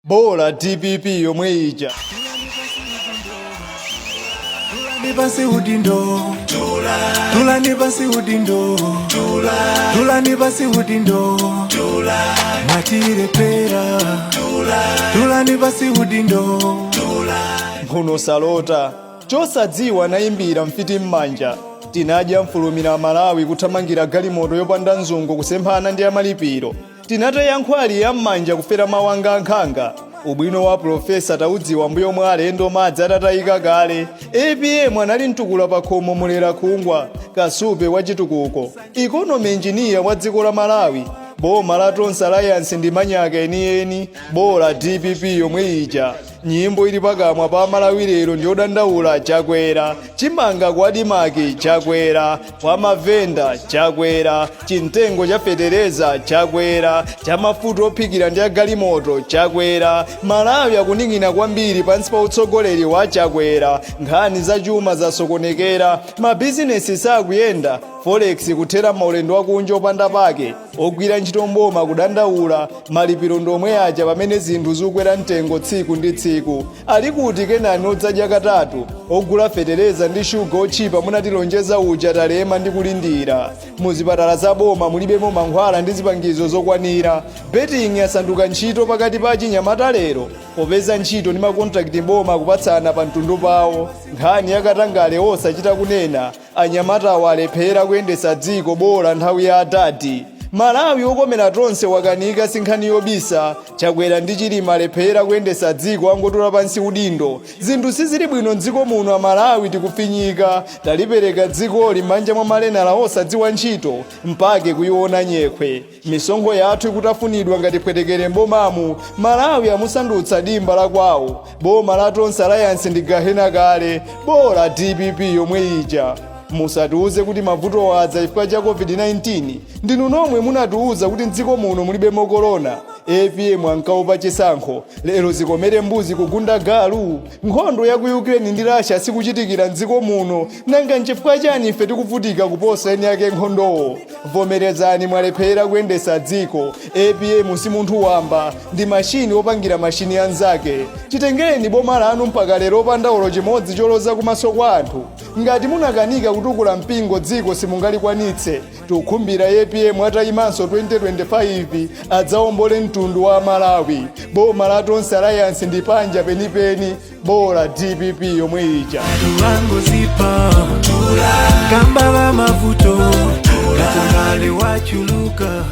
Bola DPP yomwe ija. Tulani udindo, tulani basi udindo, tulani basi udindo, matire pera, tulani basi udindo. Mpuno salota, chosadziwa nayimbira mfiti m'manja. Tinadya mfulumira Malawi kuthamangira galimoto yopanda nzungu kusemphana ndi amalipiro. Tinataya nkhwali ya m'manja kufera mawanga ankhanga. Ubwino wa profesa taudziwa mbuyo mwa alendo madzi atatayika kale. APM anali mtukula pa khomo mulera khungwa kasupe wa chitukuko. Economy engineer wa dziko la Malawi. Boma la Tonse Alliance ndi manyaka enieni. Bola DPP yomwe ija. Nyimbo ili pakamwa pa Malawi lero ndiodandaula chakwera. Chimanga kwa dimaki chakwera. Kwa mavenda chakwera. Chintengo cha fetereza chakwera. Cha mafuta ophikira ndi galimoto chakwera. Malawi akuning'ina kwambiri pansi pa utsogoleri wa chakwera. Nkhani za chuma zasokonekera. Mabizinesi sakuyenda. Forex kuthera maulendo akunja opanda pake. Ogwira ntchito mboma kudandaula. Malipiro ndomwe aja pamene zinthu zikukwera mtengo tsiku ndi tsiku. Ali kuti kenani odzadya katatu. Ogula fetereza ndi shuga otchipa munatilonjeza uja talema ndi kulindira. Muzipatala za boma mulibemo mankhwala ndi zipangizo zokwanira. Betting yasanduka ntchito pakati pa achinyamata lero. Popeza ntchito ndi makontrakti boma kupatsana pa mtundu pawo. Nkhani yakatangale osachita kunena. Anyamatawo alephera kuyendetsa dziko bola nthawi ya atati. Malawi okomera tonse wakanika sinkhani yobisa. Chakwera ndi chilima alephera kuyendetsa dziko angotola pansi udindo. Zinthu sizili bwino mdziko muno a Malawi tikufinyika. Talipereka dzikoli m'manja mwa malenala osadziwa ntchito mpake kuyiona nyekhwe. Misonkho yathu ikutafunidwa ngati pwetekere mbomamu. Malawi amusandutsa dimba la kwawo. Boma la Tonse Alliance ndi gahena kale. Bola DPP yomwe ija. Musatiuze kuti mavuto wadza chifukwa cha COVID-19. Ndinu nomwe munatiuza kuti mdziko muno mulibemo corona. APM ankaopa chisankho. Lero zikomere mbuzi kugunda galu. Nkhondo ya ku Ukraine ndi Russia sikuchitikira mdziko muno. Nanga nchifukwa chani ife tikuvutika kuposa eni yake nkhondowo. Vomerezani mwalephera kuyendetsa dziko. APM si munthu wamba. Ndi mashini opangira mashini anzake. Chitengereni boma lanu mpaka lero opanda olo chimodzi choloza kumaso kwa anthu. Ngati munakanika kutukula mpingo dziko simungalikwanitse. Tukhumbira APM atayimanso 2025 adzaombole mtundu wa Malawi. Boma la Tonse Alliance ndi panja penipeni. Bola DPP yomwe ija. Tulango zipa, kamba wa mavuto, katangale wachuluka.